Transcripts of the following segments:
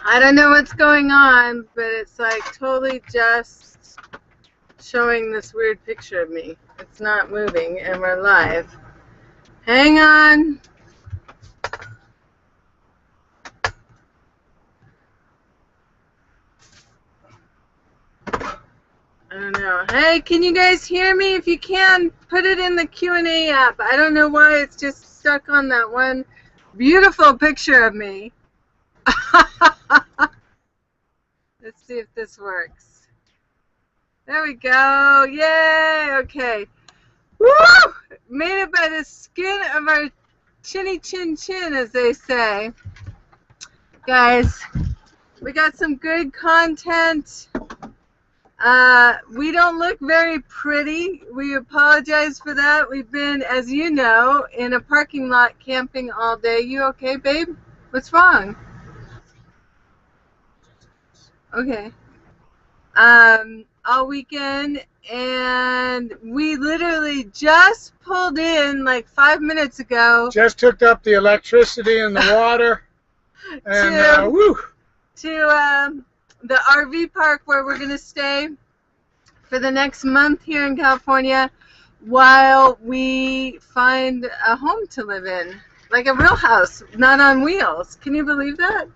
I don't know what's going on, but it's like totally just showing this weird picture of me. It's not moving, and we're live. Hang on. I don't know. Hey, can you guys hear me? If you can, put it in the Q&A app. I don't know why it's just stuck on that one beautiful picture of me. Let's see if this works. There we go. Yay. Okay. Woo! Made it by the skin of our chinny chin chin, as they say. Guys, we got some good content. We don't look very pretty. We apologize for that. We've been, as you know, in a parking lot camping all day. You okay, babe? What's wrong? Okay. All weekend, and we literally just pulled in like 5 minutes ago. Just hooked up the electricity and the water, and to the RV park where we're going to stay for the next month here in California while we find a home to live in. Like a real house, not on wheels. Can you believe that?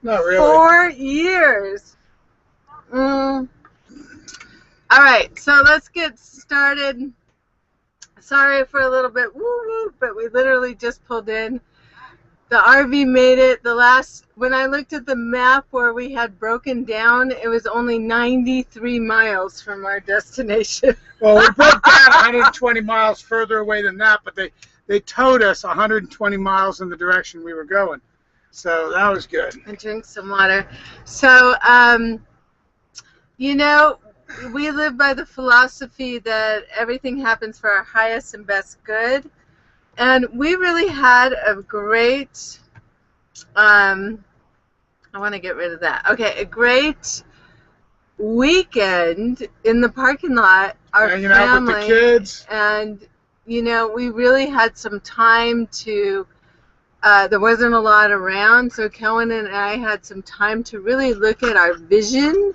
Not really. 4 years. All right, so let's get started. Sorry for a little bit woo-woo, but we literally just pulled in. The RV made it. When I looked at the map where we had broken down, it was only 93 miles from our destination. Well, we broke down 120 miles further away than that, but they towed us 120 miles in the direction we were going. So that was good. And drink some water. So, you know, we live by the philosophy that everything happens for our highest and best good. And we really had a great, I want to get rid of that. Okay, a great weekend in the parking lot. Our Hanging family, out with the kids. And, you know, we really had some time to, there wasn't a lot around, so Cohen and I had some time to really look at our vision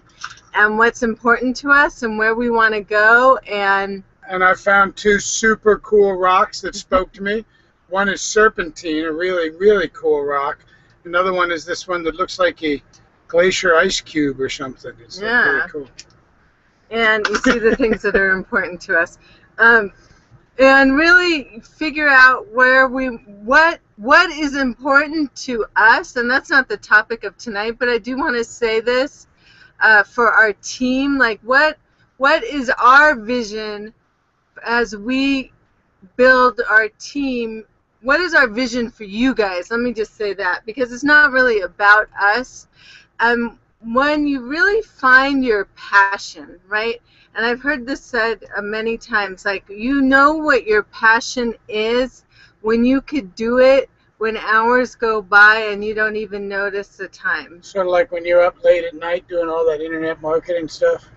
and what's important to us and where we want to go. And I found 2 super cool rocks that spoke to me. One is serpentine, a really, really cool rock. Another one is this one that looks like a glacier ice cube or something. It's really cool. And you see the things that are important to us. And really figure out where what is important to us. And that's not the topic of tonight, but I do want to say this for our team. Like, what is our vision as we build our team? What is our vision for you guys? Let me just say that, because it's not really about us. When you really find your passion, right? And I've heard this said many times, like, you know what your passion is when you could do it when hours go by and you don't even notice the time. Sort of like when you're up late at night doing all that internet marketing stuff.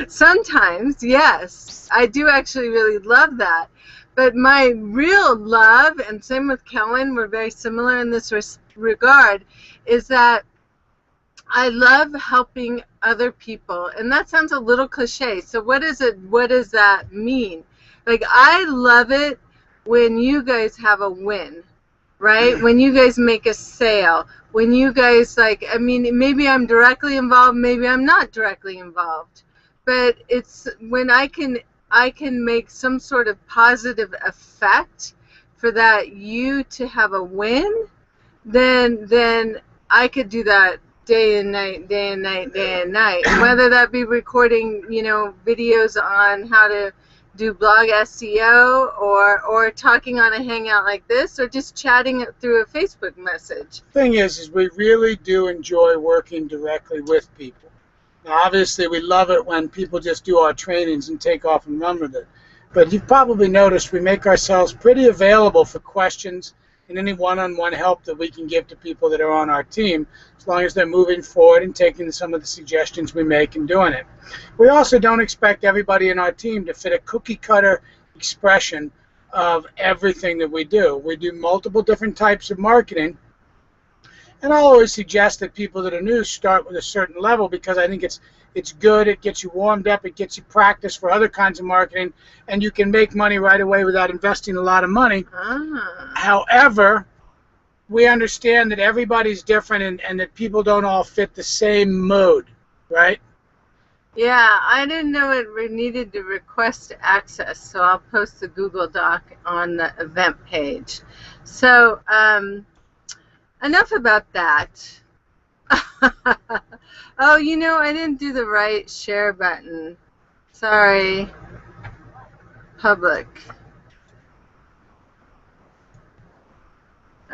Sometimes, yes. I do actually really love that. But my real love, and same with Kellen, we're very similar in this regard, is that I love helping other people. And that sounds a little cliche. So what does that mean? Like, I love it when you guys have a win, right? When you guys make a sale, when you guys, like, I mean, maybe I'm directly involved, maybe I'm not directly involved, but it's when I can make some sort of positive effect for that you to have a win, then I could do that day and night, day and night, day and night. Whether that be recording, you know, videos on how to do blog SEO, or talking on a hangout like this, or just chatting it through a Facebook message. Thing is we really do enjoy working directly with people. Now, obviously, we love it when people just do our trainings and take off and run with it. But you've probably noticed we make ourselves pretty available for questions and any one-on-one help that we can give to people that are on our team, as long as they're moving forward and taking some of the suggestions we make and doing it. We also don't expect everybody in our team to fit a cookie-cutter expression of everything that we do. We do multiple different types of marketing, And I'll always suggest that people that are new start with a certain level because I think it's good. It gets you warmed up. It gets you practice for other kinds of marketing, and you can make money right away without investing a lot of money. However, we understand that everybody's different and that people don't all fit the same mode, right? Yeah, I didn't know it needed to request access, so I'll post the Google Doc on the event page. So, enough about that. Oh, you know, I didn't do the right share button. Sorry. Public.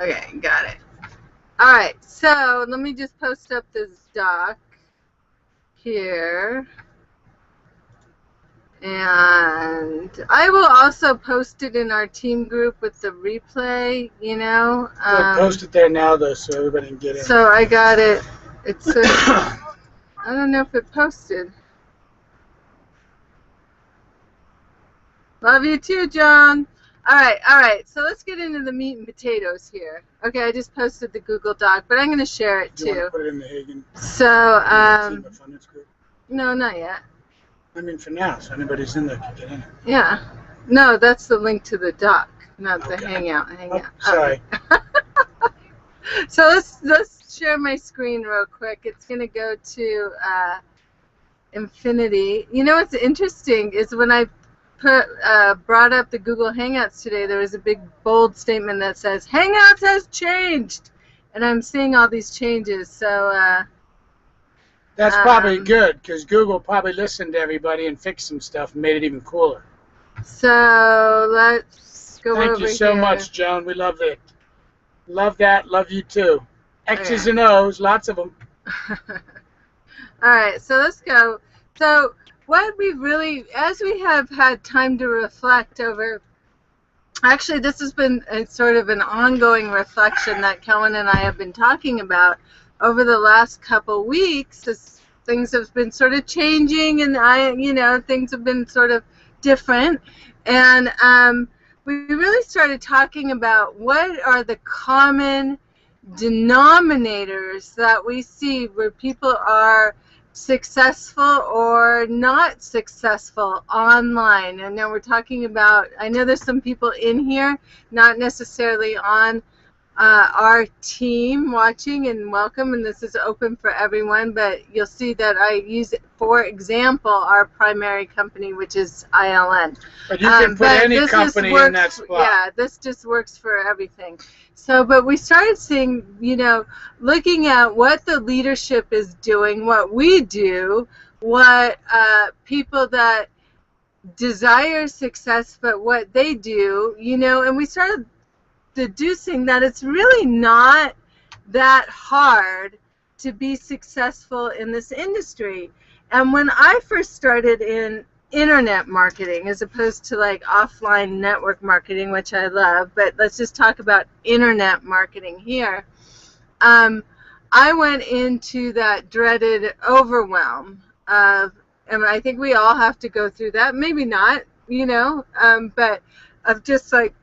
Okay, got it. All right, so let me just post up this doc here. And I will also post it in our team group with the replay, you know. Post it there now, though, so everybody can get in. So I got it. It's I don't know if it posted. Love you too, John. All right. So let's get into the meat and potatoes here. Okay, I just posted the Google Doc, but I'm going to share it too. Do you want to put it in the Hagen? So, Team of Funders group? No, not yet. I mean, for now, so anybody's in there can get in it. Yeah. No, that's the link to the doc, not the Hangout. Sorry. So let's share my screen real quick. It's going to go to infinity. You know what's interesting is when I brought up the Google Hangouts today, there was a big bold statement that says Hangouts has changed, and I'm seeing all these changes. So that's probably good because Google probably listened to everybody and fixed some stuff and made it even cooler. So let's go over here. Thank you so much, Joan. We love it. Love that. Love you too. X's and O's, lots of them. All right, so let's go. So what we really, as we have had time to reflect over, actually this has been a sort of an ongoing reflection that Kellen and I have been talking about over the last couple weeks, as things have been sort of changing and things have been sort of different. And we really started talking about what are the common denominators that we see where people are successful or not successful online. And now we're talking about, I know there's some people in here, not necessarily on our team watching, and welcome, and this is open for everyone, but you'll see that I use, for example, our primary company, which is ILN. But you can put any company in that spot. Yeah, this just works for everything. So, but we started seeing, looking at what the leadership is doing, what we do, what people that desire success, but what they do, and we started deducing that it's really not that hard to be successful in this industry. And when I first started in internet marketing, as opposed to like offline network marketing, which I love, but let's just talk about internet marketing here, I went into that dreaded overwhelm of, and I think we all have to go through that, maybe not, but of just like,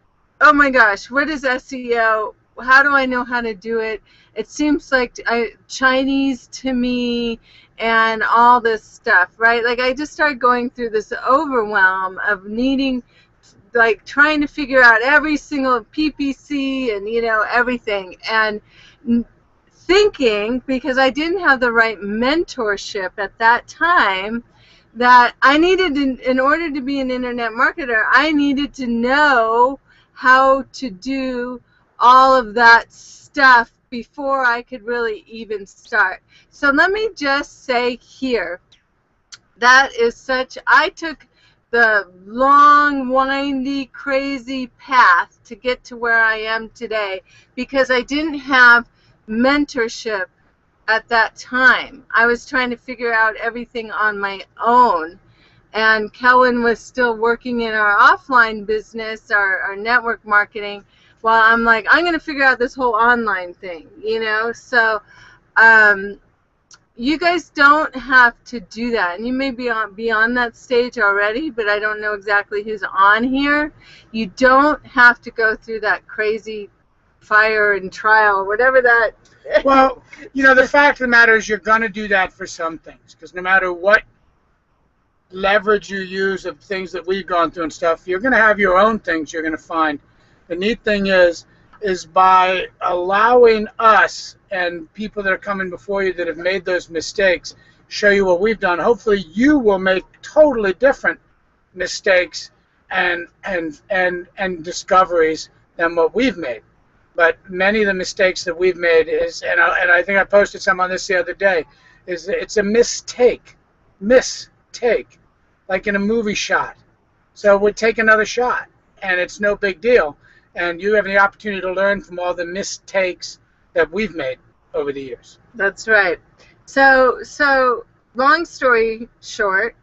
oh my gosh, what is SEO? How do I know how to do it? It seems like Chinese to me and all this stuff, right? Like I just started going through this overwhelm of needing, like trying to figure out every single PPC and, everything. And thinking, because I didn't have the right mentorship at that time, that I needed, in order to be an internet marketer, I needed to know how to do all of that stuff before I could really even start. So let me just say here, that is such, I took the long, windy, crazy path to get to where I am today because I didn't have mentorship at that time. I was trying to figure out everything on my own. And Kellen was still working in our offline business, our network marketing, while I'm like, I'm going to figure out this whole online thing, So you guys don't have to do that. And you may be on that stage already, but I don't know exactly who's on here. You don't have to go through that crazy fire and trial, whatever that. Well, the fact of the matter is you're going to do that for some things, because no matter what leverage you use of things that we've gone through and stuff, you're going to have your own things you're going to find. The neat thing is by allowing us and people that are coming before you that have made those mistakes show you what we've done, hopefully you will make totally different mistakes and discoveries than what we've made. But many of the mistakes that we've made is, and I think I posted some on this the other day, is it's a mistake, like in a movie shot. So we'd take another shot, and it's no big deal. And you have the opportunity to learn from all the mistakes that we've made over the years. That's right. So long story short,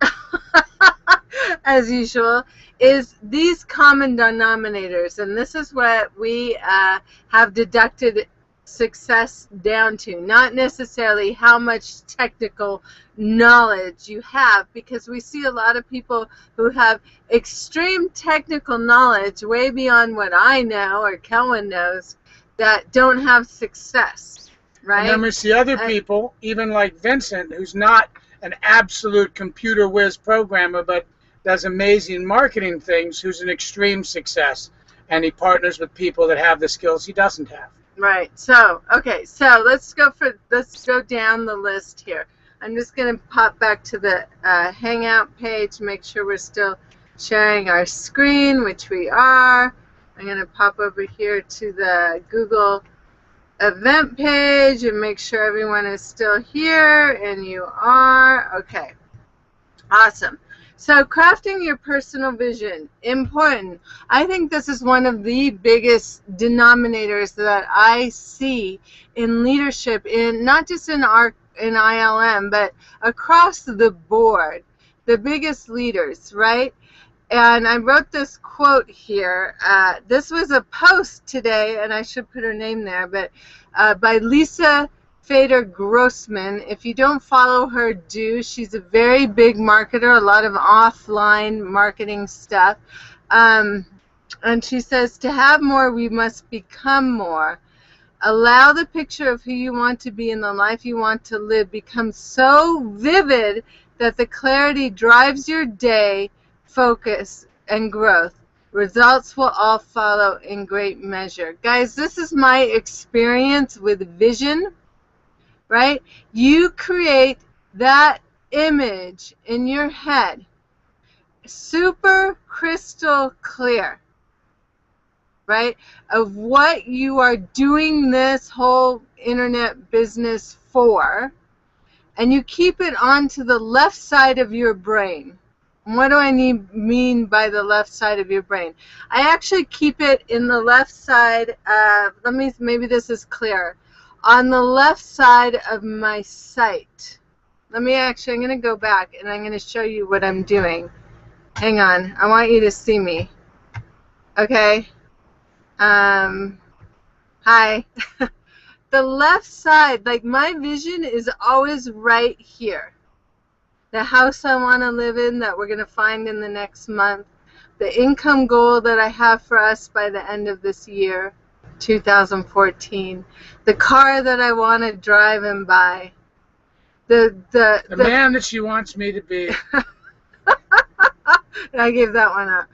as usual, is these common denominators, and this is what we have deducted success down to, not necessarily how much technical knowledge you have, because we see a lot of people who have extreme technical knowledge way beyond what I know or Kelvin knows that don't have success, right? And then we see other people, even like Vincent, who's not an absolute computer whiz programmer, but does amazing marketing things, who's an extreme success, and he partners with people that have the skills he doesn't have. Right. So, okay. So let's go down the list here. I'm just going to pop back to the Hangout page, make sure we're still sharing our screen, which we are. I'm going to pop over here to the Google event page and make sure everyone is still here, and you are. Okay. Awesome. So crafting your personal vision, important. I think this is one of the biggest denominators that I see in leadership, in not just in ILM, but across the board, the biggest leaders, right? And I wrote this quote here. This was a post today, and I should put her name there, but by Lisa Fader Grossman. If you don't follow her, do. She's a very big marketer, a lot of offline marketing stuff. And she says, to have more, we must become more. Allow the picture of who you want to be and the life you want to live become so vivid that the clarity drives your day, focus, and growth. Results will all follow in great measure. Guys, this is my experience with vision. Right? You create that image in your head, super crystal clear, right, of what you are doing this whole internet business for, and you keep it onto the left side of your brain. And what do I mean by the left side of your brain? I actually keep it in the left side. Maybe this is clearer. On the left side of my sight. I'm going to go back and I'm going to show you what I'm doing. Hang on. I want you to see me. Okay? Hi. The left side, like my vision is always right here. The house I want to live in that we're going to find in the next month. The income goal that I have for us by the end of this year. 2014, the car that I want to drive and buy, the man that she wants me to be. I gave that one up.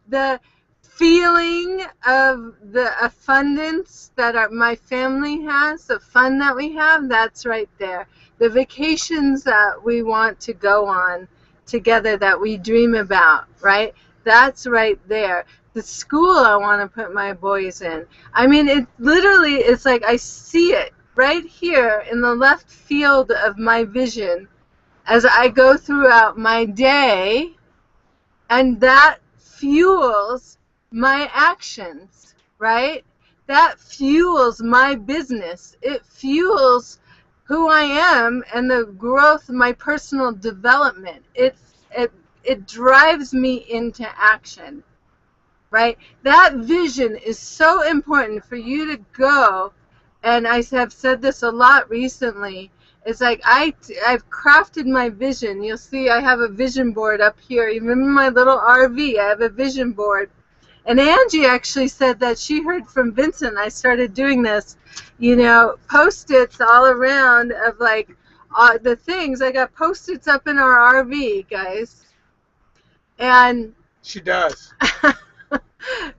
The feeling of the abundance that my family has, the fun that we have, that's right there. The vacations that we want to go on together that we dream about, right? That's right there. The school I want to put my boys in. I mean, it literally, it's like I see it right here in the left field of my vision as I go throughout my day, and that fuels my actions, right? That fuels my business. It fuels who I am and the growth of my personal development. It drives me into action. Right? That vision is so important for you to go, and I have said this a lot recently. It's like I've crafted my vision. You'll see I have a vision board up here. Even in my little RV, I have a vision board. And Angie actually said that she heard from Vincent. I started doing this, Post-its all around of like the things. I got Post-its up in our RV, guys. And she does.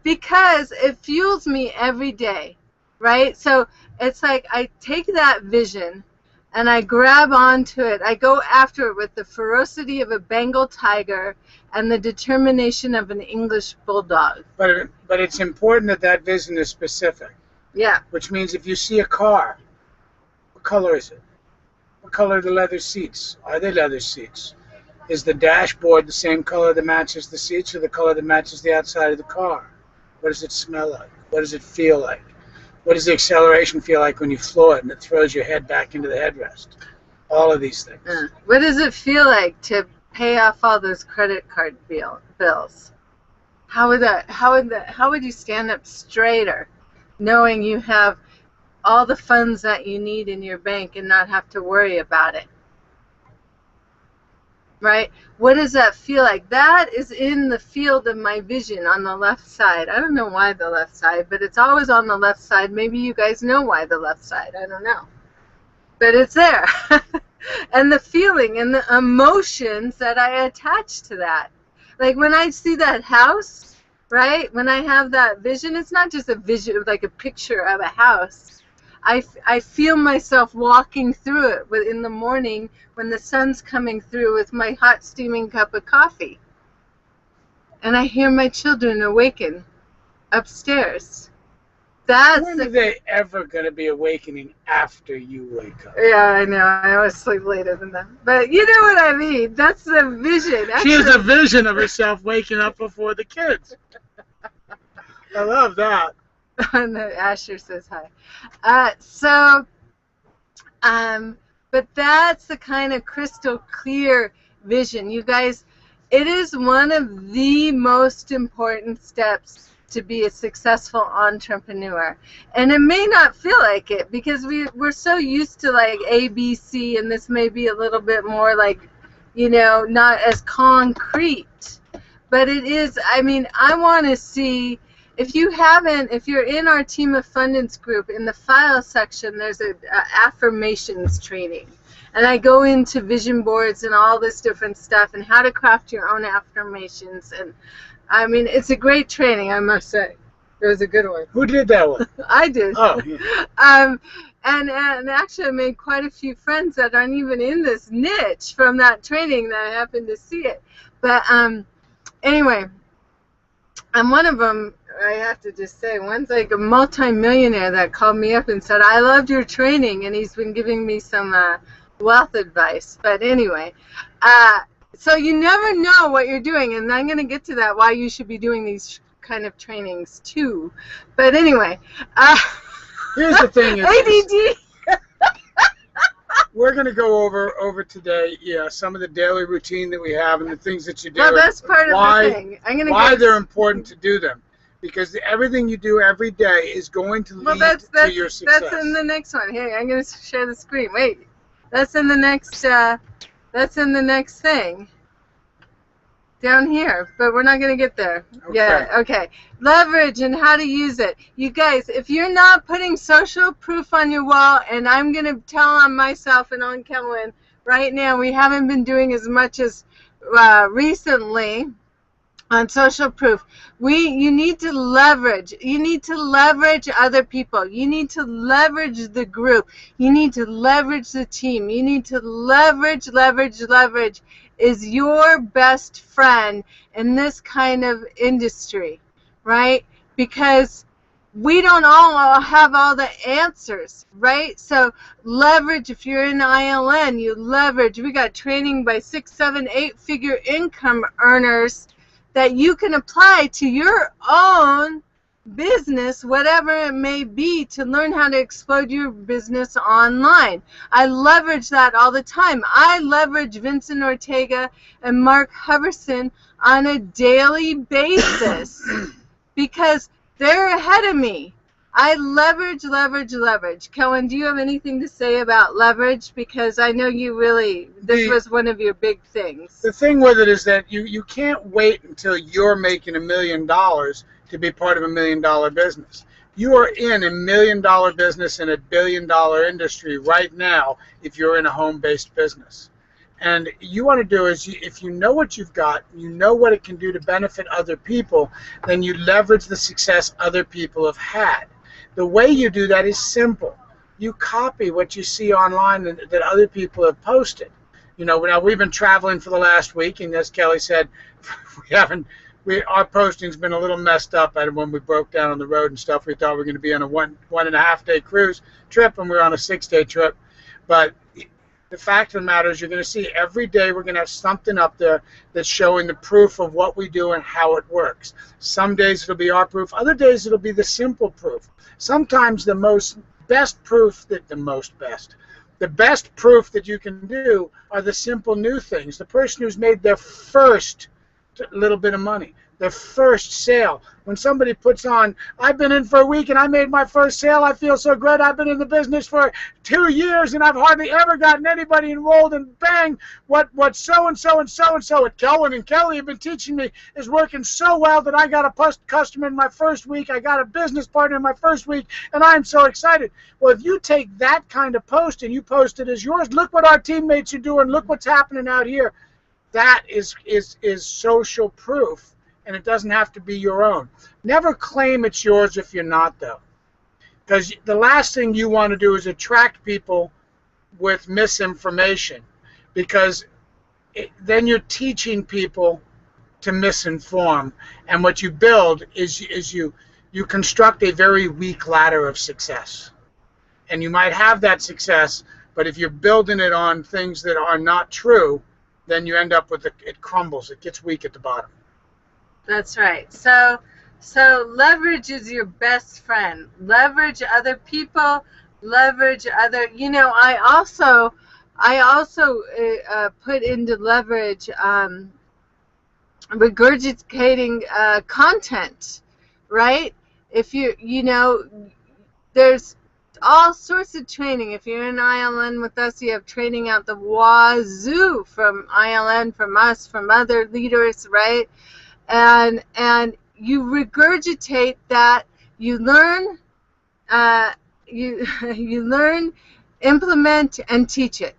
because it fuels me every day, right? So it's like I take that vision and I grab onto it. I go after it with the ferocity of a Bengal tiger and the determination of an English bulldog. But it's important that vision is specific. Yeah. Which means if you see a car, what color is it? What color are the leather seats? Are they leather seats? Is the dashboard the same color that matches the seats or the color that matches the outside of the car? What does it smell like? What does it feel like? What does the acceleration feel like when you floor it and it throws your head back into the headrest? All of these things. What does it feel like to pay off all those credit card bills? How would you stand up straighter knowing you have all the funds that you need in your bank and not have to worry about it? Right? What does that feel like? That is in the field of my vision on the left side. I don't know why the left side, but it's always on the left side. Maybe you guys know why the left side. I don't know. But it's there. And the feeling and the emotions that I attach to that. Like when I see that house, right? When I have that vision, it's not just a vision, like a picture of a house. I feel myself walking through it in the morning when the sun's coming through with my hot steaming cup of coffee. And I hear my children awaken upstairs. When are they ever going to be awakening after you wake up? Yeah, I know. I always sleep later than them. But you know what I mean. That's the vision. She has a vision of herself waking up before the kids. I love that. And Asher says hi. But that's the kind of crystal clear vision. You guys, it is one of the most important steps to be a successful entrepreneur. And it may not feel like it because we're so used to like ABC, and this may be a little bit more like, not as concrete. But it is, I want to see, if you're in our Team of Fundance group, in the file section, there's a affirmations training. And I go into vision boards and all this different stuff and how to craft your own affirmations. And it's a great training, I must say. It was a good one. Who did that one? I did. Oh, yeah. And actually I made quite a few friends that aren't even in this niche from that training that I happened to see it. But anyway, and one of them, I have to just say, one's like a multi-millionaire that called me up and said, I loved your training, and he's been giving me some wealth advice. But anyway, so you never know what you're doing, and I'm going to get to that, why you should be doing these kind of trainings too. But anyway, here's the thing. ADD. We're going to go over today, some of the daily routine that we have and the things that you do. Well, that's part of the thing. Why they're important to do them. Because everything you do every day is going to lead to your success. That's in the next one. Here, I'm going to share the screen. Wait, that's in the next. That's in the next thing. Down here, but we're not going to get there. Okay. Yeah, okay. Leverage and how to use it. You guys, if you're not putting social proof on your wall, and I'm going to tell on myself and on Kellen right now, we haven't been doing as much as recently on social proof. You need to leverage. You need to leverage other people. You need to leverage the group. You need to leverage the team. You need to leverage is your best friend in this kind of industry, right? Because we don't all have all the answers, right? So leverage. If you're in ILN, you leverage. We got training by 6, 7, 8-figure income earners that you can apply to your own business, whatever it may be, to learn how to explode your business online. I leverage that all the time. I leverage Vincent Ortega and Mark Huberson on a daily basis because they're ahead of me. I leverage. Kellen, do you have anything to say about leverage? Because I know you really, this was one of your big things. The thing with it is that you can't wait until you're making $1 million to be part of $1 million business. You are in $1 million business in a $1 billion industry right now if you're in a home-based business. And you want to do is, if you know what you've got, you know what it can do to benefit other people, then you leverage the success other people have had. The way you do that is simple. You copy what you see online that other people have posted. You know, now we've been traveling for the last week, and as Kelly said, our posting's been a little messed up. When we broke down on the road and stuff, we thought we were going to be on a one and a half day cruise trip, and we're on a 6-day trip. But the fact of the matter is, you're going to see every day we're going to have something up there that's showing the proof of what we do and how it works. Some days it'll be our proof. Other days it'll be the simple proof. Sometimes the best proof that you can do are the simple new things. The person who's made their first little bit of money, their first sale. When somebody puts on, I've been in for a week and I made my first sale, I feel so good, I've been in the business for 2 years and I've hardly ever gotten anybody enrolled, and bang, what so-and-so and so-and-so at Kelvin and Kelly have been teaching me is working so well that I got a customer in my first week, I got a business partner in my first week, and I'm so excited. Well, if you take that kind of post and you post it as yours, look what our teammates are doing, look what's happening out here. That is social proof, and it doesn't have to be your own. Never claim it's yours if you're not, though, because the last thing you want to do is attract people with misinformation, because then you're teaching people to misinform, and what you build is you construct a very weak ladder of success. And you might have that success, but if you're building it on things that are not true, then you end up with it crumbles. It gets weak at the bottom. That's right. So leverage is your best friend. Leverage other people. Leverage other. You know, I also put into leverage regurgitating content, right? If you know, there's all sorts of training. If you're in ILN with us, you have training out the wazoo from ILN, from us, from other leaders, right? And you regurgitate that. You learn, you learn, implement, and teach it,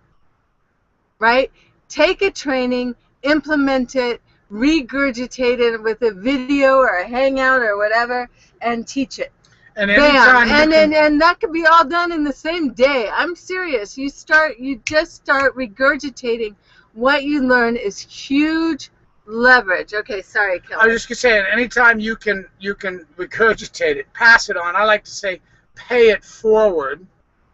right? Take a training, implement it, regurgitate it with a video or a hangout or whatever, and teach it. And bam, and that could be all done in the same day. I'm serious. You just start regurgitating what you learn is huge leverage. Okay, sorry, Kelly. I was just gonna say, anytime you can regurgitate it, pass it on. I like to say, pay it forward.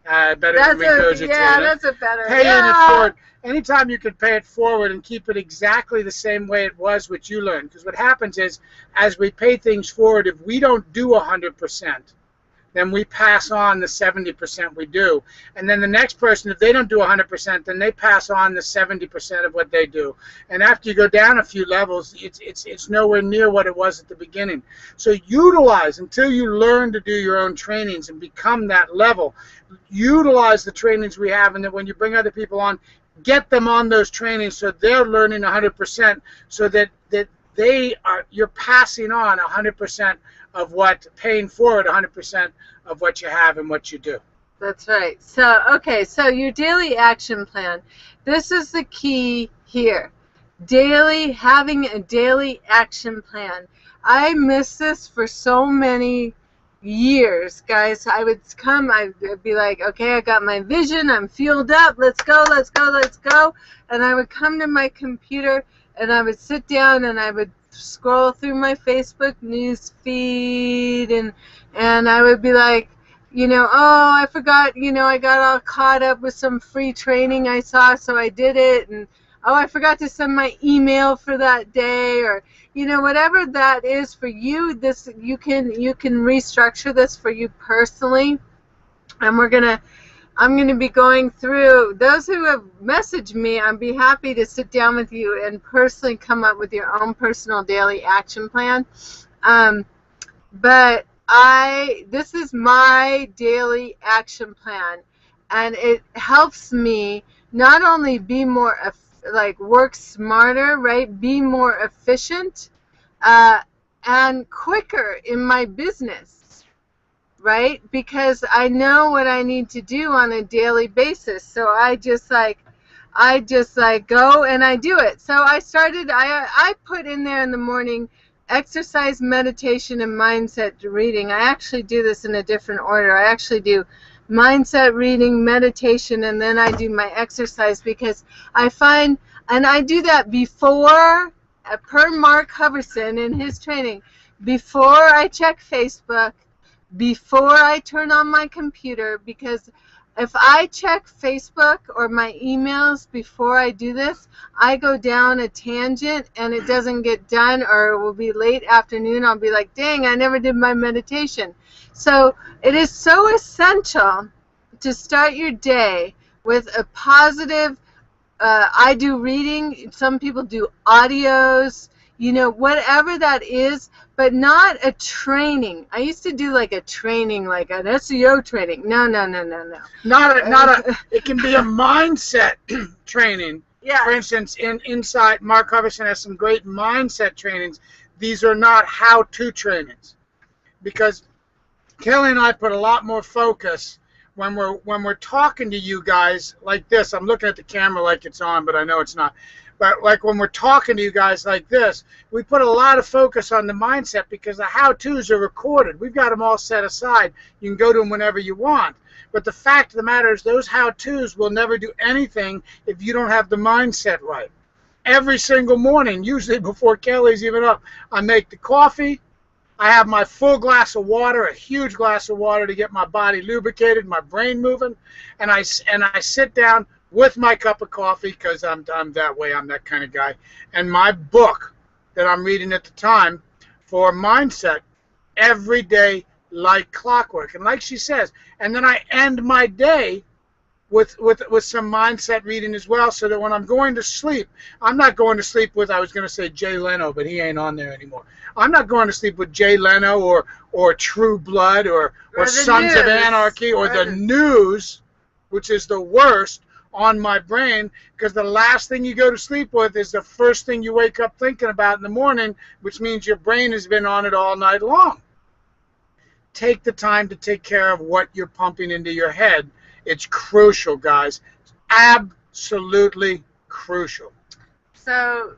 Better than regurgitate it. Yeah, that's a better. Pay it forward. Anytime you can pay it forward and keep it exactly the same way it was, what you learned. Because what happens is, as we pay things forward, if we don't do 100%, then we pass on the 70% we do. And then the next person, if they don't do 100%, then they pass on the 70% of what they do. And after you go down a few levels, it's nowhere near what it was at the beginning. So utilize, until you learn to do your own trainings and become that level, utilize the trainings we have, and then when you bring other people on, get them on those trainings so they're learning 100%, so that you're passing on 100% of what, paying forward 100% of what you have and what you do. That's right. So, okay, so your daily action plan. This is the key here. Having a daily action plan. I missed this for so many years, guys. I'd be like, okay, I got my vision, I'm fueled up, let's go. And I would come to my computer and I would sit down and I would scroll through my Facebook news feed, and I would be like, oh, I forgot, I got all caught up with some free training I saw, so I did it, and oh, I forgot to send my email for that day, or whatever that is for you. This you can restructure this for you personally, and I'm gonna be going through those who have messaged me. I'd be happy to sit down with you and personally come up with your own personal daily action plan. But this is my daily action plan, and it helps me not only be more work smarter, right? Be more efficient, and quicker in my business, right? Because I know what I need to do on a daily basis. So I just like go and I do it. So I put in there in the morning exercise, meditation, and mindset reading. I actually do this in a different order. I actually do mindset reading, meditation, and then I do my exercise, because I find, and I do that before, per Mark Hoverson in his training, before I check Facebook, before I turn on my computer, because if I check Facebook or my emails before I do this, I go down a tangent and it doesn't get done, or it will be late afternoon. I'll be like, dang, I never did my meditation. So it is so essential to start your day with a positive, I do reading, some people do audios, whatever that is, but not a training. I used to do like a training, like an SEO training. No. It can be a mindset training. Yeah. For instance, inside Mark Hoverson has some great mindset trainings. These are not how-to trainings, because Kelly and I put a lot more focus when we're talking to you guys like this. I'm looking at the camera like it's on, but I know it's not. But like when we're talking to you guys like this, we put a lot of focus on the mindset, because the how-tos are recorded. We've got them all set aside. You can go to them whenever you want. But the fact of the matter is, those how-tos will never do anything if you don't have the mindset right. Every single morning, usually before Kelly's even up, I make the coffee. I have my full glass of water, a huge glass of water, to get my body lubricated, my brain moving, and I sit down with my cup of coffee, because I'm that way. I'm that kind of guy. And my book that I'm reading at the time for mindset, every day like clockwork. And like she says, and then I end my day with some mindset reading as well, so that when I'm going to sleep, I'm not going to sleep with, I was going to say Jay Leno, but he ain't on there anymore. I'm not going to sleep with Jay Leno or True Blood or Sons of Anarchy or the news, which is the worst, on my brain, because the last thing you go to sleep with is the first thing you wake up thinking about in the morning, which means your brain has been on it all night long. Take the time to take care of what you're pumping into your head. It's crucial, guys. Absolutely crucial. So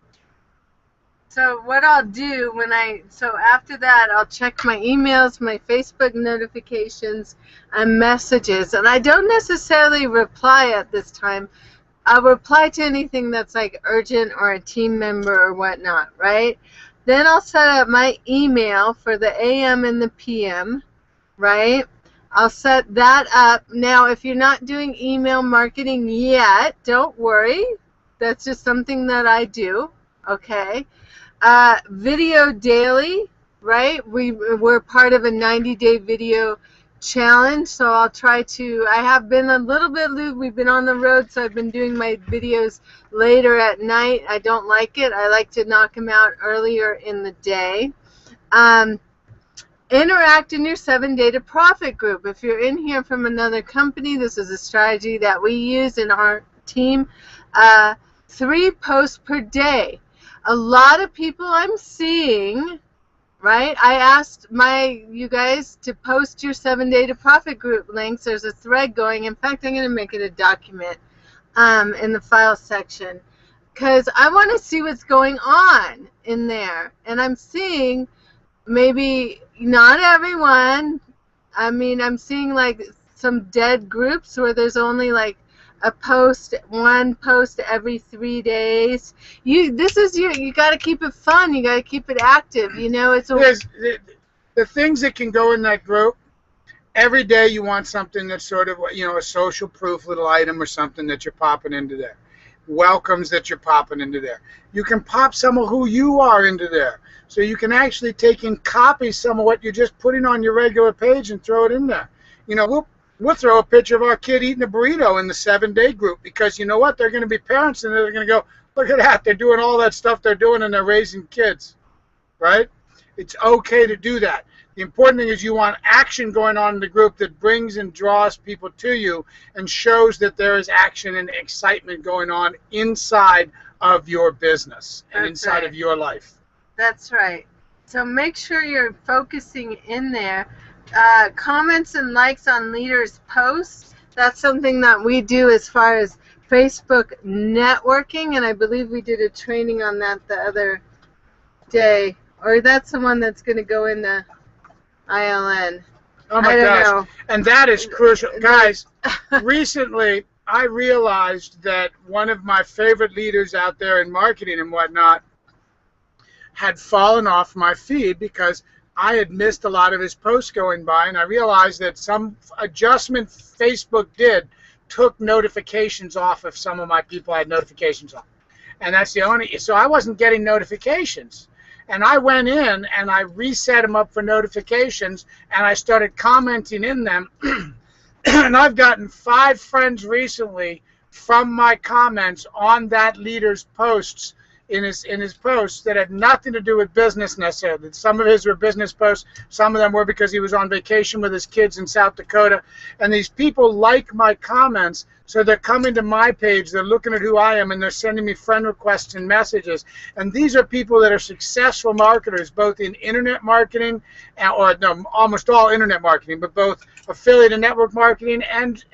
what I'll do after that, I'll check my emails, my Facebook notifications, and messages. And I don't necessarily reply at this time. I'll reply to anything that's like urgent or a team member or whatnot, right? Then I'll set up my email for the AM and the PM, right? I'll set that up. Now, if you're not doing email marketing yet, don't worry. That's just something that I do, okay? Video daily, right? We're part of a 90-day video challenge, so I'll try to, I have been a little bit loose. We've been on the road, so I've been doing my videos later at night. I don't like it. I like to knock them out earlier in the day. Interact in your 7-day to profit group. If you're in here from another company, this is a strategy that we use in our team. 3 posts per day. A lot of people I'm seeing, right? I asked you guys to post your 7-day to profit group links. There's a thread going. In fact, I'm going to make it a document in the file section, because I want to see what's going on in there. And I'm seeing, maybe not everyone, I mean, I'm seeing like some dead groups where there's only like one post every 3 days. You got to keep it fun. You got to keep it active. It's the things that can go in that group. Every day you want something that's sort of, a social proof little item or something that you're popping into there. Welcomes that you're popping into there. You can pop some of who you are into there. So you can actually take and copy some of what you're just putting on your regular page and throw it in there. We'll throw a picture of our kid eating a burrito in the 7-day group, because you know what? They're going to be parents and they're going to go, look at that. They're doing all that stuff they're doing and they're raising kids, right? It's okay to do that. The important thing is you want action going on in the group that brings and draws people to you and shows that there is action and excitement going on inside of your business and inside of your life. That's right. So make sure you're focusing in there. Comments and likes on leaders' posts. That's something that we do as far as Facebook networking, and I believe we did a training on that the other day. Or that's the one that's going to go in the ILN. Oh my gosh. And that is crucial. Guys, recently I realized that one of my favorite leaders out there in marketing and whatnot had fallen off my feed because I had missed a lot of his posts going by, and I realized that some adjustment Facebook did took notifications off of some of my people I had notifications on. And that's the only, so I wasn't getting notifications. And I went in and I reset them up for notifications, and I started commenting in them. And I've gotten 5 friends recently from my comments on that leader's posts in his posts that had nothing to do with business necessarily. Some of his were business posts. Some of them were because he was on vacation with his kids in South Dakota. And these people like my comments, so they're coming to my page, they're looking at who I am, and they're sending me friend requests and messages. And these are people that are successful marketers, both in internet marketing, or no, almost all internet marketing, but both affiliate and network marketing and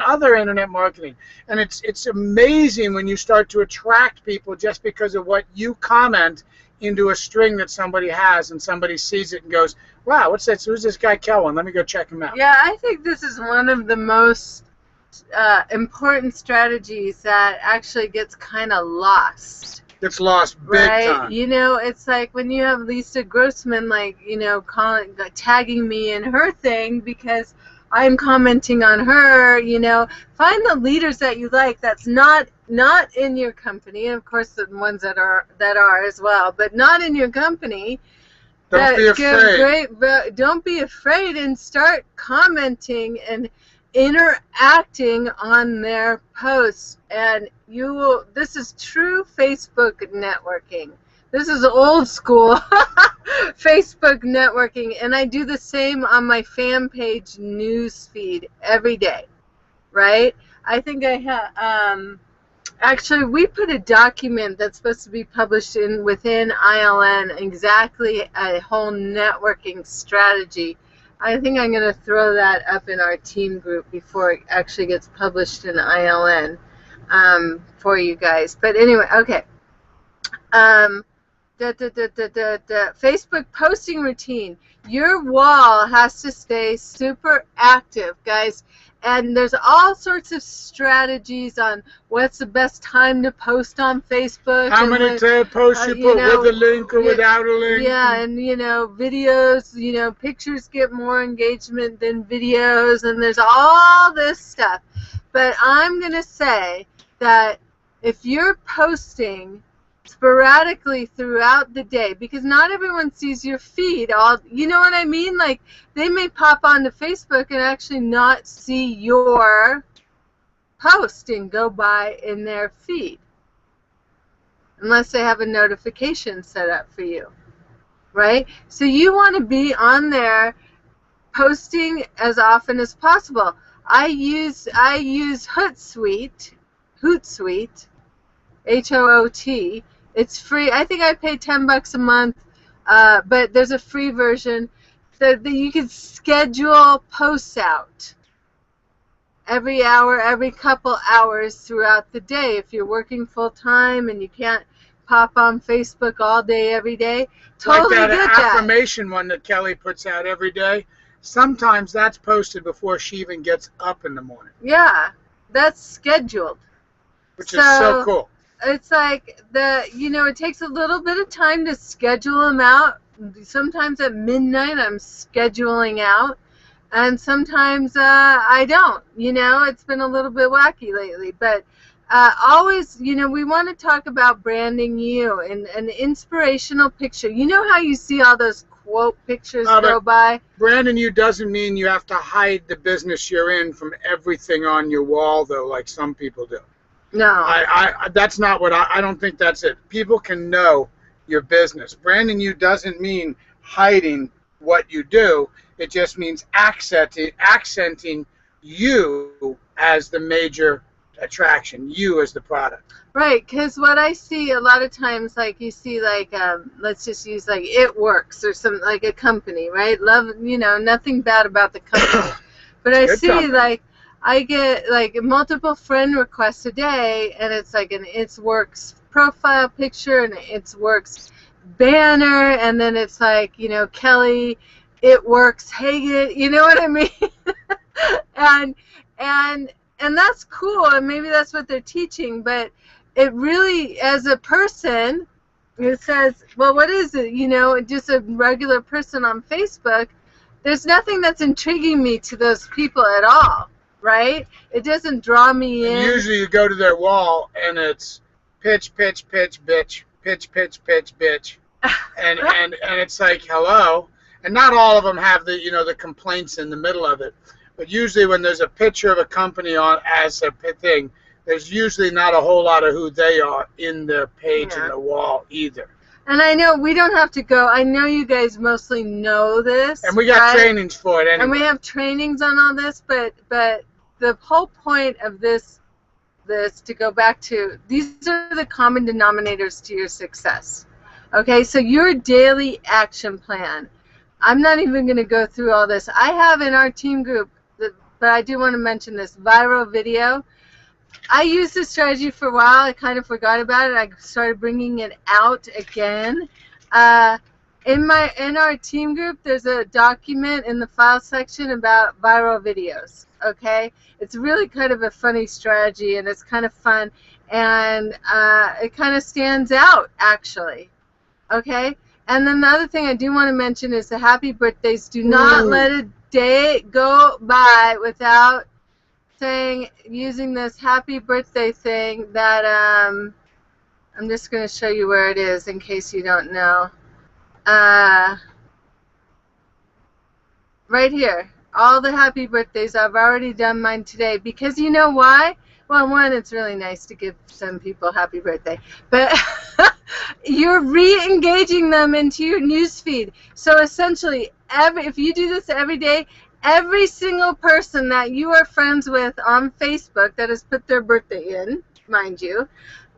other internet marketing. And it's amazing when you start to attract people just because of what you comment into a string that somebody has, and somebody sees it and goes, wow, what's that? Who's this guy Kelvin? Let me go check him out. Yeah, I think this is one of the most important strategies that actually gets kind of lost. It's lost big time. You know, it's like when you have Lisa Grossman, like, you know, tagging me in her thing because I'm commenting on her. You know, find the leaders that you like that's not in your company, and of course the ones that are as well, but not in your company. Don't be afraid. Don't be afraid, and start commenting and interacting on their posts, and you will. This is true Facebook networking. This is old school Facebook networking, and I do the same on my fan page news feed every day, right? I think I have. Actually, we put a document that's supposed to be published within ILN, exactly a whole networking strategy. I think I'm going to throw that up in our team group before it actually gets published in ILN for you guys. But anyway, okay. Facebook posting routine. Your wall has to stay super active, guys. And there's all sorts of strategies on what's the best time to post on Facebook. How many posts you put with a link or without a link. Yeah, and, you know, videos, you know, pictures get more engagement than videos, and there's all this stuff. But I'm going to say that if you're posting sporadically throughout the day, because not everyone sees your feed, you know what I mean? Like, they may pop onto Facebook and actually not see your post and go by in their feed, unless they have a notification set up for you, right? So you want to be on there posting as often as possible. I use Hootsuite, Hoot. It's free. I think I pay $10 a month, but there's a free version that you can schedule posts out every hour, every couple hours throughout the day. If you're working full time and you can't pop on Facebook all day, every day, totally like get that affirmation one that Kelly puts out every day. Sometimes that's posted before she even gets up in the morning. Yeah, that's scheduled. Which is so cool. It's like it takes a little bit of time to schedule them out. Sometimes at midnight I'm scheduling out, and sometimes I don't. You know, it's been a little bit wacky lately, but always, you know, we want to talk about branding you and an inspirational picture. You know how you see all those quote pictures go by? Branding you doesn't mean you have to hide the business you're in from everything on your wall, though, like some people do. No. That's not what I don't think that's it. People can know your business. Branding you doesn't mean hiding what you do. It just means accenting you as the major attraction, you as the product. Right, because what I see a lot of times, like you see, like let's just use like It Works or some like a company, right? Love, nothing bad about the company, but I see company. like I get like multiple friend requests a day, and it's like an It Works profile picture and It Works banner, and then it's like Kelly It Works Hagen, you know what I mean? and and and that's cool, and maybe that's what they're teaching, but it really, as a person, it says, well, what is it? Just a regular person on Facebook. There's nothing that's intriguing me to those people at all, right? It doesn't draw me in. Usually you go to their wall and it's pitch, pitch, pitch, bitch, pitch, pitch, pitch, bitch, and it's like, hello. And not all of them have the the complaints in the middle of it, but usually when there's a picture of a company on as a thing, there's usually not a whole lot of who they are in their page in the wall either. And I know we don't have to go. I know you guys mostly know this. And we got trainings for it anyway. And we have trainings on all this, but the whole point of this to go back to, these are the common denominators to your success. Okay, so your daily action plan. I'm not even going to go through all this. I have in our team group, but I do want to mention this viral video. I used this strategy for a while. I kind of forgot about it. I started bringing it out again. In our team group, there's a document in the file section about viral videos. Okay, it's really kind of a funny strategy, and it's kind of fun, and it kind of stands out actually. Okay, and then the other thing I do want to mention is the happy birthdays. Do not let a day go by without using this happy birthday thing that I'm just going to show you where it is in case you don't know. Right here, all the happy birthdays. I've already done mine today because you know why? Well, one, it's really nice to give some people happy birthday, but you're re-engaging them into your newsfeed. So essentially, if you do this every day, every single person that you are friends with on Facebook that has put their birthday in, mind you,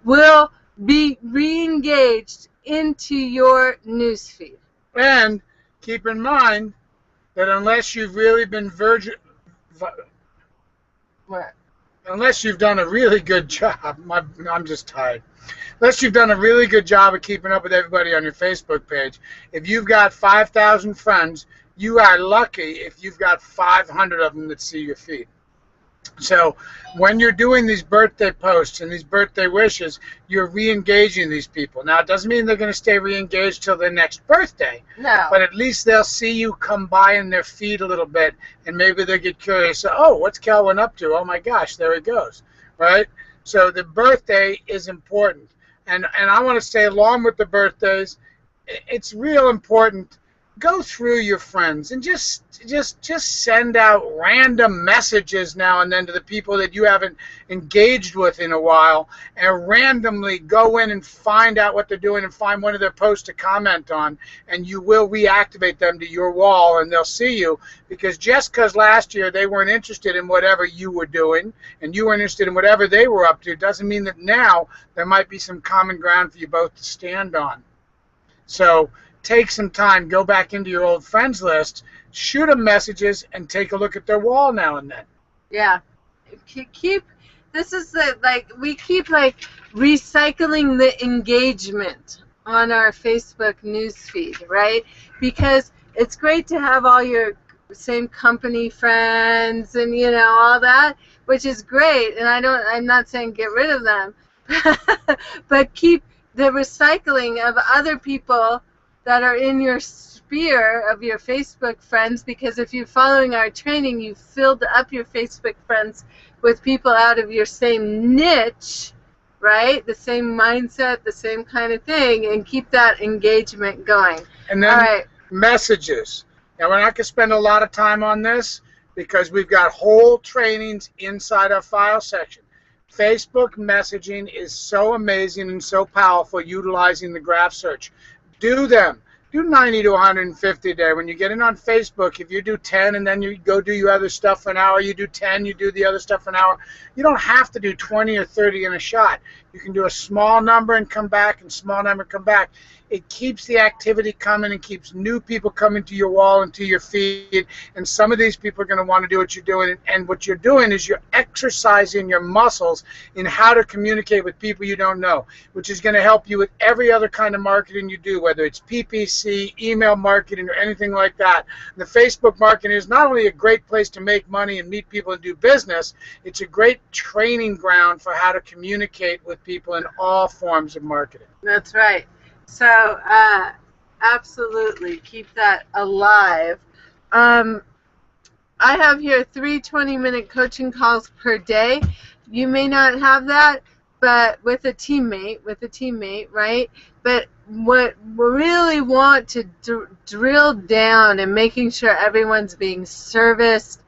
will be re-engaged into your newsfeed. And keep in mind that unless you've really been unless you've done a really good job, I'm just tired. Unless you've done a really good job of keeping up with everybody on your Facebook page, if you've got 5,000 friends, you are lucky if you've got 500 of them that see your feed. So when you're doing these birthday posts and these birthday wishes, you're re-engaging these people. Now, it doesn't mean they're going to stay re-engaged till their next birthday. No. But at least they'll see you come by in their feed a little bit, and maybe they'll get curious. Oh, what's Calvin up to? Oh, my gosh, there he goes. Right? So the birthday is important. And I want to say, along with the birthdays, it's real important. Go through your friends and just send out random messages now and then to the people that you haven't engaged with in a while, and randomly go in and find out what they're doing and find one of their posts to comment on, and you will reactivate them to your wall, and they'll see you, because just because last year they weren't interested in whatever you were doing and you weren't interested in whatever they were up to doesn't mean that now there might be some common ground for you both to stand on. So take some time, go back into your old friends list, shoot them messages, and take a look at their wall now and then. Yeah. We keep recycling the engagement on our Facebook newsfeed, right? Because it's great to have all your same company friends and all that, which is great, and I'm not saying get rid of them, but keep the recycling of other people that are in your sphere of your Facebook friends, because if you're following our training, you've filled up your Facebook friends with people out of your same niche, right? The same mindset, the same kind of thing, and keep that engagement going. And then messages. Now, we're not going to spend a lot of time on this because we've got whole trainings inside our file section. Facebook messaging is so amazing and so powerful utilizing the graph search. Do them. do 90 to 150 a day. When you get in on Facebook, if you do 10 and then you go do your other stuff for an hour, you do 10, you do the other stuff for an hour. You don't have to do 20 or 30 in a shot. You can do a small number and come back, and small number and come back. It keeps the activity coming and keeps new people coming to your wall and to your feed. And some of these people are going to want to do what you're doing. And what you're doing is you're exercising your muscles in how to communicate with people you don't know, which is going to help you with every other kind of marketing you do, whether it's PPC, email marketing, or anything like that. The Facebook marketing is not only a great place to make money and meet people and do business, it's a great training ground for how to communicate with people in all forms of marketing. That's right. So absolutely keep that alive. I have here 3 20-minute coaching calls per day. You may not have that, but with a teammate, right? But what we really want to drill down and making sure everyone's being serviced,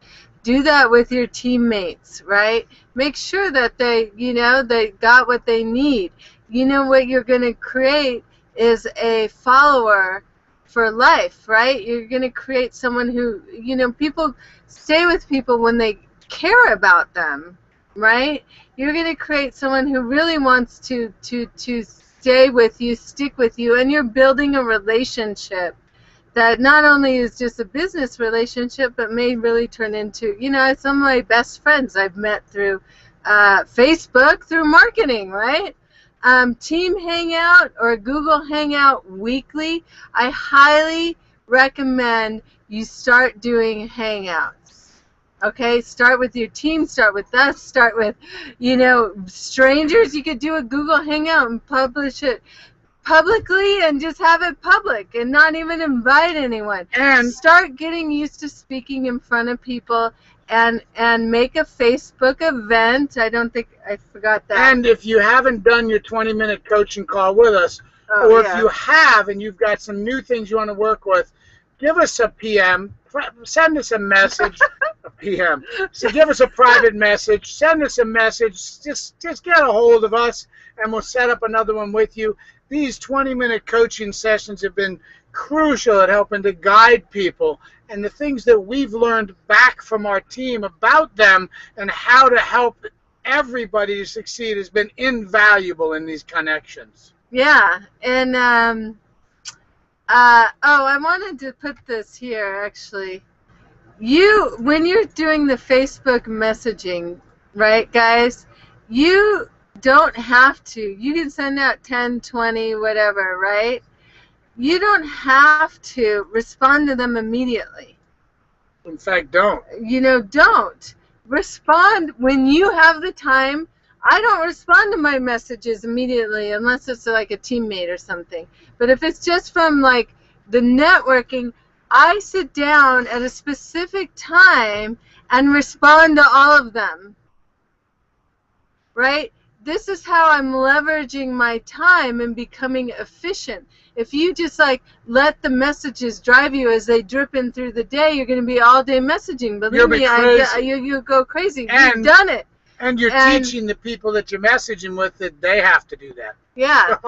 do that with your teammates, right? Make sure that they got what they need. You know what you're going to create is a follower for life, right? You're going to create someone who, people stay with people when they care about them, right? You're going to create someone who really wants to stay with you, stick with you, and you're building a relationship that not only is just a business relationship, but may really turn into, some of my best friends I've met through Facebook, through marketing, right? Team Hangout or Google Hangout weekly, I highly recommend you start doing Hangouts. Okay, start with your team, start with us, start with, strangers. You could do a Google Hangout and publish it publicly and just have it public and not even invite anyone. And start getting used to speaking in front of people. And make a Facebook event. I forgot that. And if you haven't done your 20-minute coaching call with us, if you have and you've got some new things you want to work with, give us a PM. Send us a message. A PM. So give us a private message. Send us a message. Just get a hold of us, and we'll set up another one with you. These 20-minute coaching sessions have been crucial at helping to guide people, and the things that we've learned back from our team about them and how to help everybody to succeed has been invaluable in these connections. Yeah, and I wanted to put this here actually. When you're doing the Facebook messaging, right, guys, you don't have to. You can send out 10, 20, whatever, right? You don't have to respond to them immediately. In fact, don't. Don't. Respond when you have the time. I don't respond to my messages immediately unless it's like a teammate or something. But if it's just from like the networking, I sit down at a specific time and respond to all of them. Right? This is how I'm leveraging my time and becoming efficient. If you just let the messages drive you as they drip in through the day, you're going to be all day messaging. Believe me, you go crazy. You've done it. And you're teaching the people that you're messaging with that they have to do that. Yeah.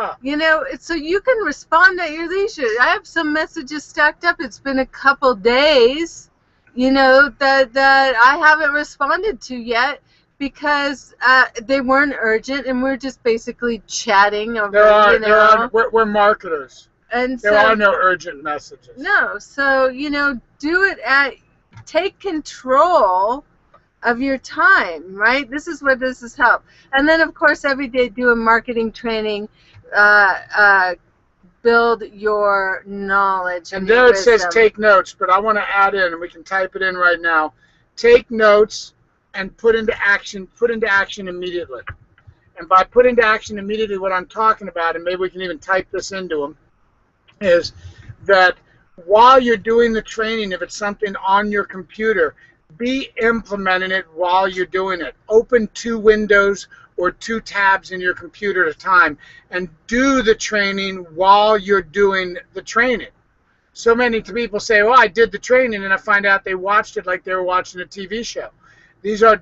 So you can respond at your leisure. I have some messages stacked up. It's been a couple days, that I haven't responded to yet, because they weren't urgent, and we're just basically chatting over. We're marketers, and there are no urgent messages. No, so do it take control of your time, right? This is where this is help. And then of course every day do a marketing training, build your knowledge. And there it says take notes, but I want to add in, and we can type it in right now. Take notes and put into action immediately. And by put into action immediately, what I'm talking about, and maybe we can even type this into them, is that while you're doing the training, if it's something on your computer, be implementing it while you're doing it. Open 2 windows or 2 tabs in your computer at a time and do the training while you're doing the training. So many people say, well, I did the training, and I find out they watched it like they were watching a TV show. These are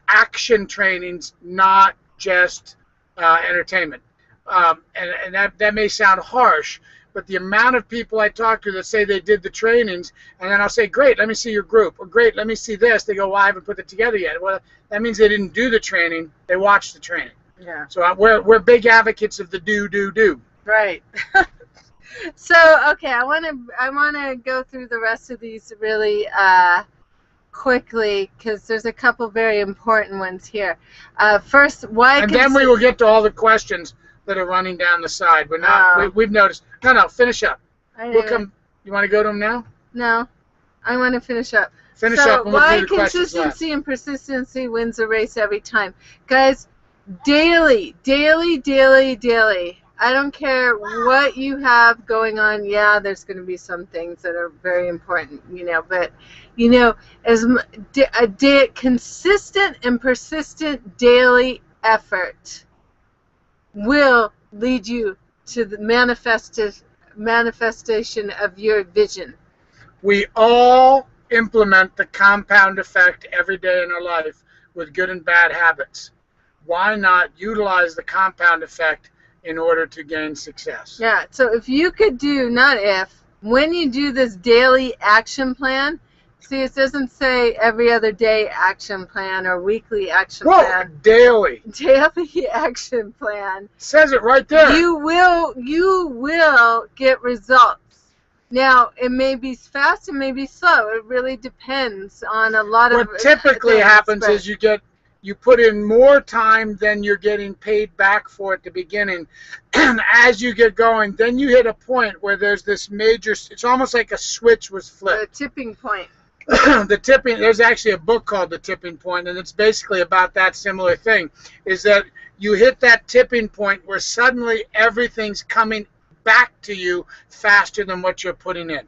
action trainings, not just entertainment. And that may sound harsh, but the amount of people I talk to that say they did the trainings, and then I'll say, great, let me see your group, or great, let me see this. They go, well, I haven't put it together yet. Well, that means they didn't do the training. They watched the training. Yeah. So we're big advocates of the do. Right. So, okay, I want to go through the rest of these really quickly, because there's a couple very important ones here. First, why? And then we will get to all the questions that are running down the side. We're not. We've noticed. No. Finish up. We'll come. You want to go to them now? No, I want to finish up. Finish up. And we'll why do the consistency and persistency wins the race every time, guys? Daily. I don't care what you have going on. Yeah, there's going to be some things that are very important, but, as a consistent and persistent daily effort will lead you to the manifestation of your vision. We all implement the compound effect every day in our life with good and bad habits. Why not utilize the compound effect in order to gain success? Yeah, so if you could do, not if, when you do this daily action plan, see, it doesn't say every other day action plan or weekly action plan. Daily. Daily action plan. It says it right there. You will get results. Now, it may be fast, it may be slow. It really depends on a lot of What typically happens is you put in more time than you're getting paid back for at the beginning. And as you get going, then you hit a point where there's this major, it's almost like a switch was flipped. The tipping point. There's actually a book called The Tipping Point, and it's basically about that similar thing, is that you hit that tipping point where suddenly everything's coming back to you faster than what you're putting in.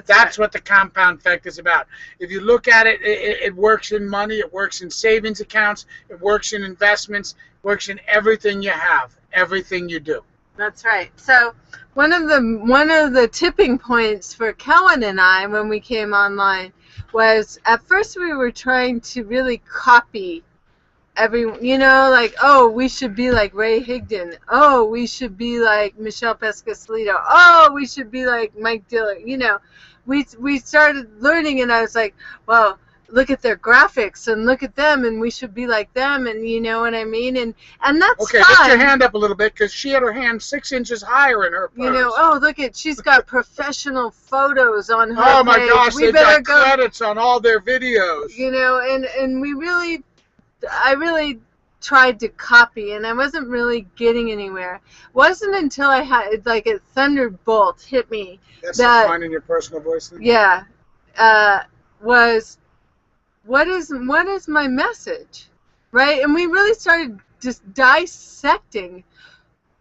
That's what the compound effect is about. If you look at it, it works in money, it works in savings accounts, it works in investments, it works in everything you have, everything you do. That's right. So one of the tipping points for Kellen and I when we came online was, at first we were trying to really copy everyone, like, oh, we should be like Ray Higdon. Oh, we should be like Michelle Pescasolido. Oh, we should be like Mike Diller. We started learning, and I was like, well, look at their graphics and look at them, and we should be like them, and you know what I mean? And that's okay, fine. lift your hand up a little bit, because she had her hand 6 inches higher in her purse. Oh, look at, she's got professional photos on her Oh my page. gosh, they've got credits on all their videos. And I really tried to copy, and I wasn't really getting anywhere. It wasn't until I had, like, a thunderbolt hit me. That's the fun in your personal voice thing? Yeah. Was, what is my message? Right? And we really started just dissecting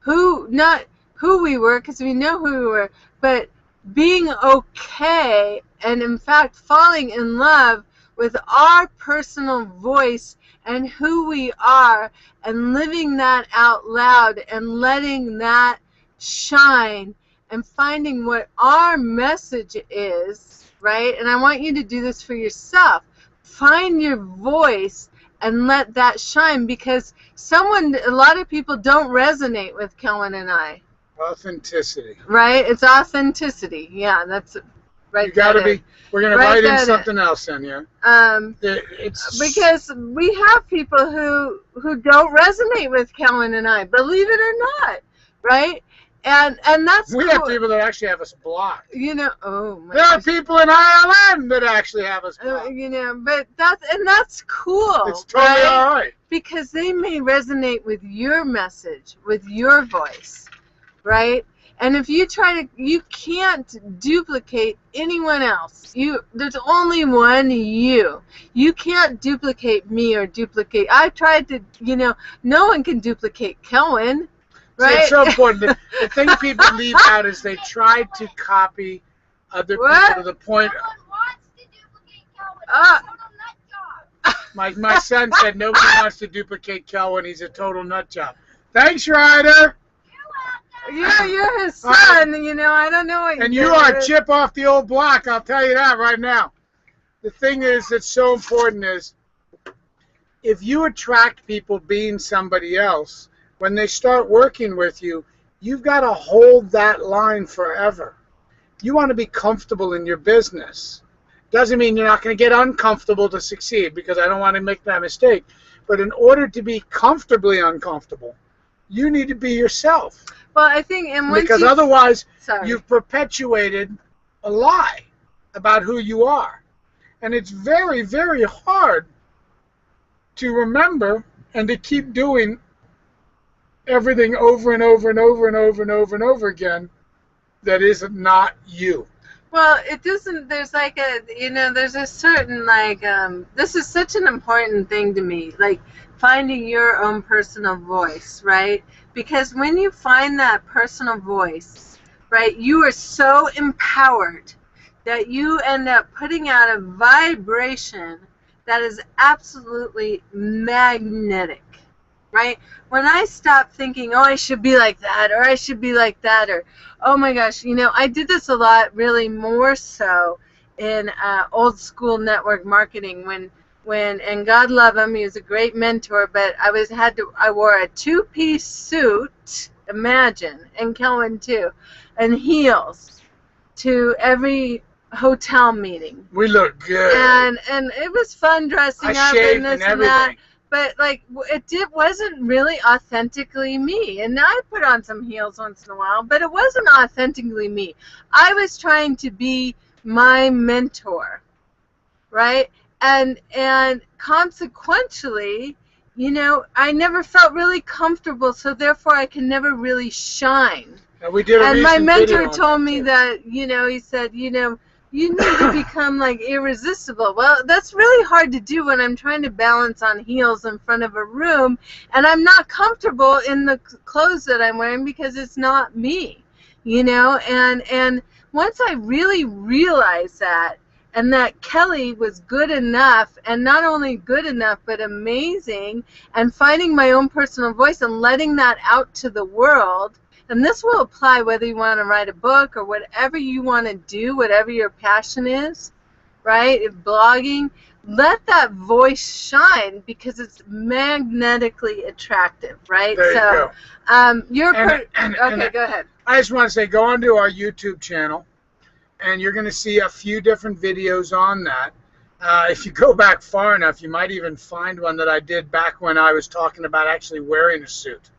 not who we were, because we know who we were, but being okay, and in fact falling in love with our personal voice and who we are, and living that out loud and letting that shine and finding what our message is, right? And I want you to do this for yourself. Find your voice and let that shine, because a lot of people don't resonate with Kellen and I. Authenticity. Right? It's authenticity. Yeah, that's right. You got to be. We're going to write in something else in here. Because we have people who don't resonate with Kellen and I, believe it or not, right? And that's we cool. have people that actually have us blocked. Oh my. There are people in ILM that actually have us blocked. But that's cool. It's totally all right. Because they may resonate with your message, with your voice, right? And if you you can't duplicate anyone else. There's only one you. You can't duplicate me or duplicate. I tried to, no one can duplicate Kellen, right? See, it's so important. The thing people leave out is they tried to copy other people to the point. No one wants to duplicate Kellen. My son said nobody wants to duplicate Kelvin. He's a total nut job. Thanks, Ryder. You're his son. I don't know what. And you are a chip off the old block. I'll tell you that right now. The thing is that's so important is if you attract people being somebody else, when they start working with you, you've got to hold that line forever. You want to be comfortable in your business. Doesn't mean you're not going to get uncomfortable to succeed, because I don't want to make that mistake. But in order to be comfortably uncomfortable, you need to be yourself. Well, I think, and once because otherwise Sorry. you've perpetuated a lie about who you are. And it's very, very hard to remember and to keep doing everything over and over and over and over and over and over again that is not you. Well, it doesn't, there's like a, there's a certain, like, this is such an important thing to me, like finding your own personal voice, right? Because when you find that personal voice, right, you are so empowered that you end up putting out a vibration that is absolutely magnetic, right? When I stop thinking, oh, I should be like that, or I should be like that, or, oh my gosh, I did this a lot, really more so in old school network marketing when, and God love him, he was a great mentor, but I wore a two-piece suit, imagine, and Kelvin too, and heels to every hotel meeting. We look good. And it was fun dressing up and this and that. But like wasn't really authentically me. And I put on some heels once in a while, but it wasn't authentically me. I was trying to be my mentor, right? And consequently, I never felt really comfortable, so therefore I can never really shine. And my mentor told me that, he said, you need to become like irresistible. Well, that's really hard to do when I'm trying to balance on heels in front of a room and I'm not comfortable in the clothes that I'm wearing because it's not me, and once I really realized that, and that Kelly was good enough, and not only good enough but amazing, and finding my own personal voice and letting that out to the world. And this will apply whether you want to write a book or whatever you want to do, whatever your passion is, right? If blogging, let that voice shine because it's magnetically attractive, right? There you go. Okay, go ahead. I just want to say, go onto our YouTube channel, and you're going to see a few different videos on that. If you go back far enough, you might even find one that I did back when I was talking about actually wearing a suit.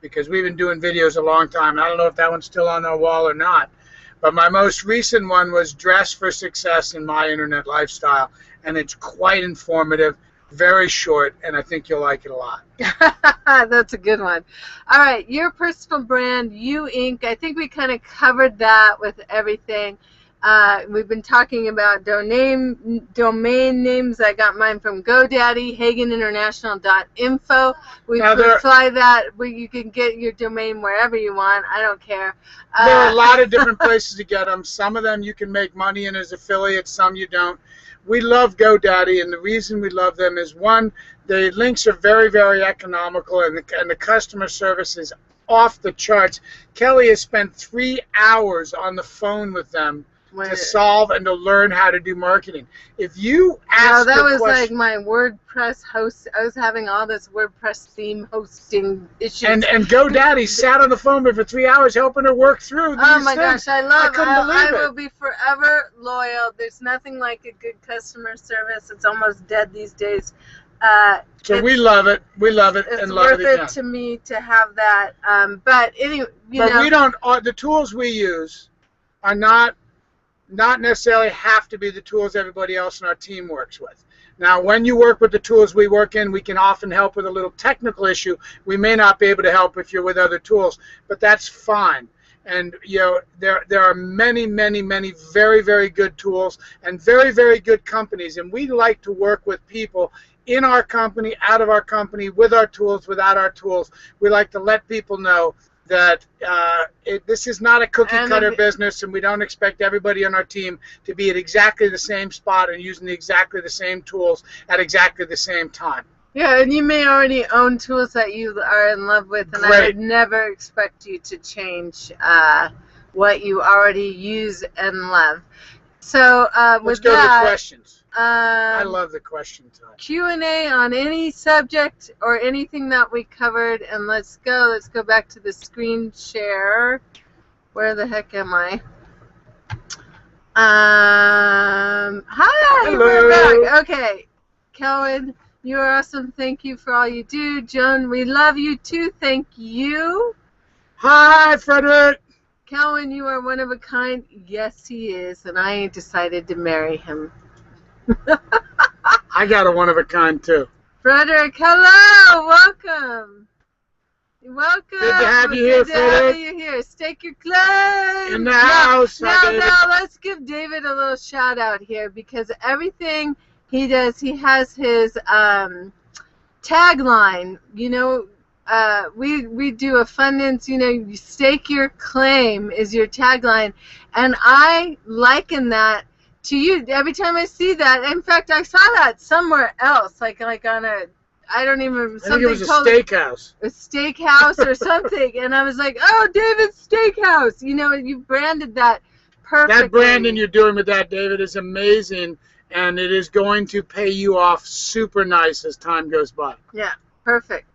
Because we've been doing videos a long time. I don't know if that one's still on our wall or not. But my most recent one was Dress for Success in My Internet Lifestyle. And it's quite informative, very short, and I think you'll like it a lot. That's a good one. All right, your personal brand, You Inc. I think we kind of covered that with everything. We've been talking about domain names. I got mine from GoDaddy, HagenInternational.info. We apply that. You can get your domain wherever you want. I don't care. There are a lot of different places to get them. Some of them you can make money in as affiliates, some you don't. We love GoDaddy, and the reason we love them is, one, the links are very, very economical, and the customer service is off the charts. Kelly has spent 3 hours on the phone with them to solve and to learn how to do marketing. If you ask that was like my WordPress host. I was having all this WordPress theme hosting issues. And GoDaddy sat on the phone with her for 3 hours helping her work through these Oh my gosh, I couldn't believe it. I will be forever loyal. There's nothing like a good customer service. It's almost dead these days. So we love it. We love it and love it again. It's worth it to me to have that. But anyway, but we don't. The tools we use are not necessarily have to be the tools everybody else in our team works with. Now, when you work with the tools we work in, we can often help with a little technical issue. We may not be able to help if you're with other tools, but that's fine. And there are many, many, many very, very good tools and very, very good companies. And we like to work with people in our company, out of our company, with our tools, without our tools. We like to let people know that this is not a cookie-cutter business, and we don't expect everybody on our team to be at exactly the same spot and using exactly the same tools at exactly the same time. Yeah, and you may already own tools that you are in love with, and I would never expect you to change what you already use and love. So let's go to questions. I love the question time. Q&A on any subject or anything that we covered. And let's go back to the screen share. Where the heck am I? Hi, Hello. we're back. Okay, Kelvin, you are awesome. Thank you for all you do. Joan, we love you too. Thank you. Hi, Frederick. Kelvin, you are one of a kind. Yes, he is, and I ain't decided to marry him. I got a one of a kind too. Frederick, hello, welcome. Welcome. Good to have you here, Good to have Frederick. you here. Stake your claim. In the house. Now, let's give David a little shout out here because everything he does, he has his tagline. You know, we do a fundance. You know, you stake your claim is your tagline, and I liken that to you. Every time I see that, in fact, I saw that somewhere else, like on a. I don't even. I think it was a steakhouse. A steakhouse or something, and I was like, "Oh, David's Steakhouse." You know, you branded that perfectly. That branding you're doing with that, David, is amazing, and it is going to pay you off super nice as time goes by. Yeah, perfect.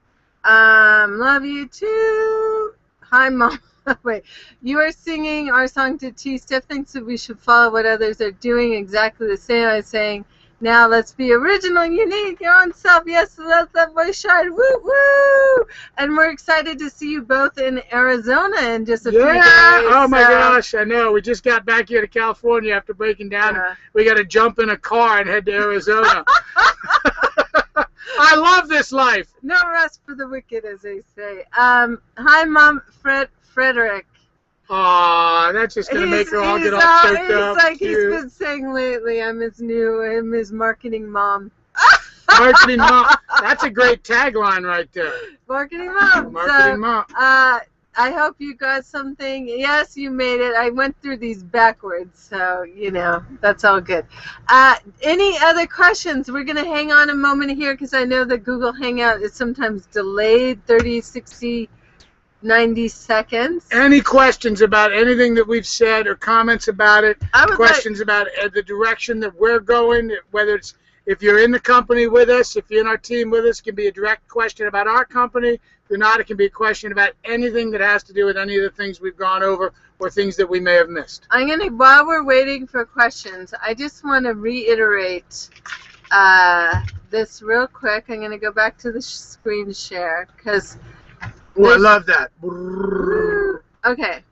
Love you too. Hi, Mom. Wait, you are singing our song to T. Steph thinks that we should follow what others are doing exactly the same. I was saying. Now let's be original, unique, your own self. Yes, let that voice shine. Woo, woo! And we're excited to see you both in Arizona in just a few days. Oh my gosh, I know. We just got back here to California after breaking down. We got to jump in a car and head to Arizona. I love this life. No rest for the wicked, as they say. Hi, Mom, Frederick. Aw, that's just going to make her all get all choked up. He's like he's been saying lately, I'm his marketing mom. Marketing mom. That's a great tagline right there. Marketing mom. Marketing mom. I hope you got something. Yes, you made it. I went through these backwards, so, you know, that's all good. Any other questions? We're going to hang on a moment here because I know that Google Hangout is sometimes delayed, 30, 60, 90 seconds. Any questions about anything that we've said or comments about it? Questions about the direction that we're going, whether it's if you're in the company with us, if you're in our team with us, it can be a direct question about our company. If you're not, it can be a question about anything that has to do with any of the things we've gone over or things that we may have missed. While we're waiting for questions, I just want to reiterate this real quick. I'm going to go back to the screen share because I love that. Okay.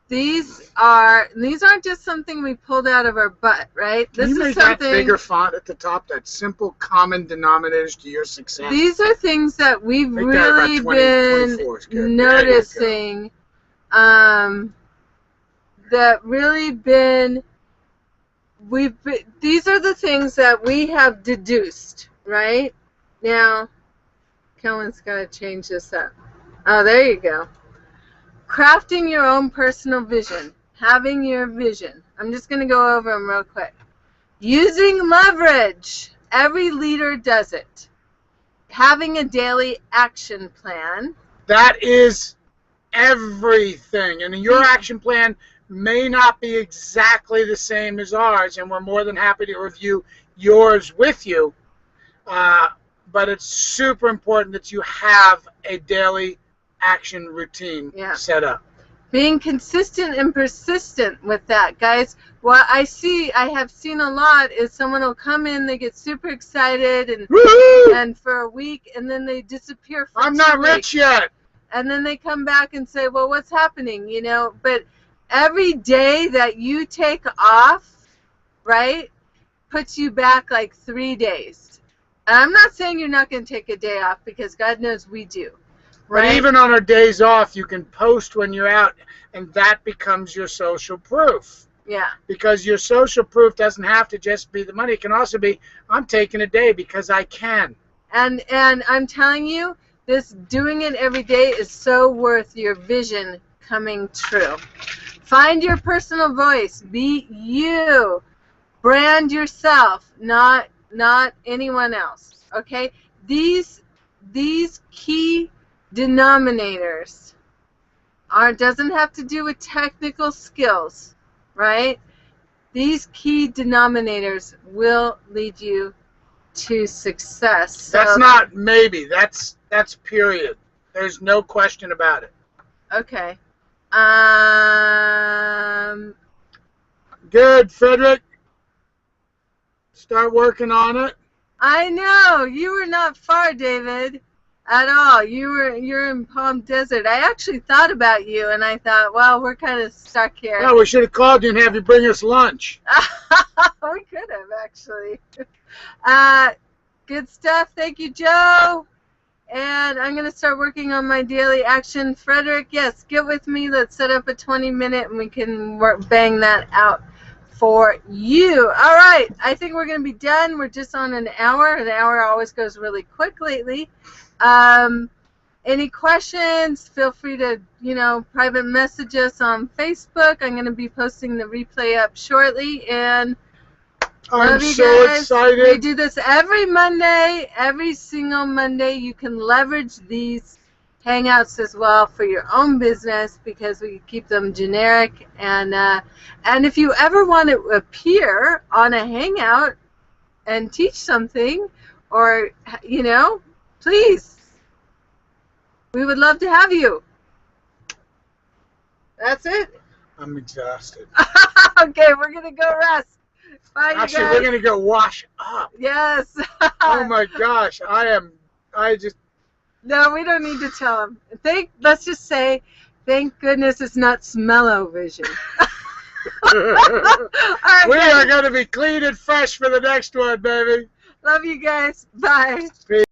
These aren't just something we pulled out of our butt, right? Can you make that bigger font at the top? That simple common denominators to your success. These are things that we've really been noticing. That really been. These are the things that we have deduced, right? Now. Kellen's got to change this up. Oh, there you go. Crafting your own personal vision. Having your vision. I'm just going to go over them real quick. Using leverage. Every leader does it. Having a daily action plan. That is everything. And your action plan may not be exactly the same as ours, and we're more than happy to review yours with you. But it's super important that you have a daily action routine set up. Being consistent and persistent with that, guys. What I have seen a lot is someone will come in, they get super excited, and for a week, and then they disappear for 2 weeks. I'm not rich yet. And then they come back and say, well, what's happening? You know, but every day that you take off, right, puts you back like 3 days. And I'm not saying you're not going to take a day off because God knows we do. Right? But even on our days off, you can post when you're out, and that becomes your social proof. Yeah. Because your social proof doesn't have to just be the money. It can also be, I'm taking a day because I can. And I'm telling you, this doing it every day is so worth your vision coming true. Find your personal voice. Be you. Brand yourself, not anyone else. Okay? These key denominators doesn't have to do with technical skills, right? These key denominators will lead you to success. So, That's not maybe. That's period. There's no question about it. okay. Good, Frederick. Start working on it. I know you were not far, David, at all. You're in Palm Desert. I actually thought about you, and I thought, well, we're kind of stuck here. Yeah, we should have called you and have you bring us lunch. We could have actually. Good stuff. Thank you, Joe. And I'm going to start working on my daily action. Frederick, yes, get with me. Let's set up a 20-minute, and we can bang that out for you. All right. I think we're going to be done. We're just on an hour. An hour always goes really quick lately. Any questions, feel free to, private message us on Facebook. I'm going to be posting the replay up shortly. And I'm so excited. We do this every Monday, every single Monday. You can leverage these Hangouts as well for your own business because we keep them generic. And if you ever want to appear on a Hangout and teach something, or, please, we would love to have you. That's it. I'm exhausted. Okay, we're going to go rest. Bye, you Actually, guys. we're going to go wash up. Yes. Oh, my gosh. No, we don't need to tell them. Let's just say, thank goodness it's not smell-o-vision. Right, we are going to be clean and fresh for the next one, baby. Love you guys. Bye. Peace.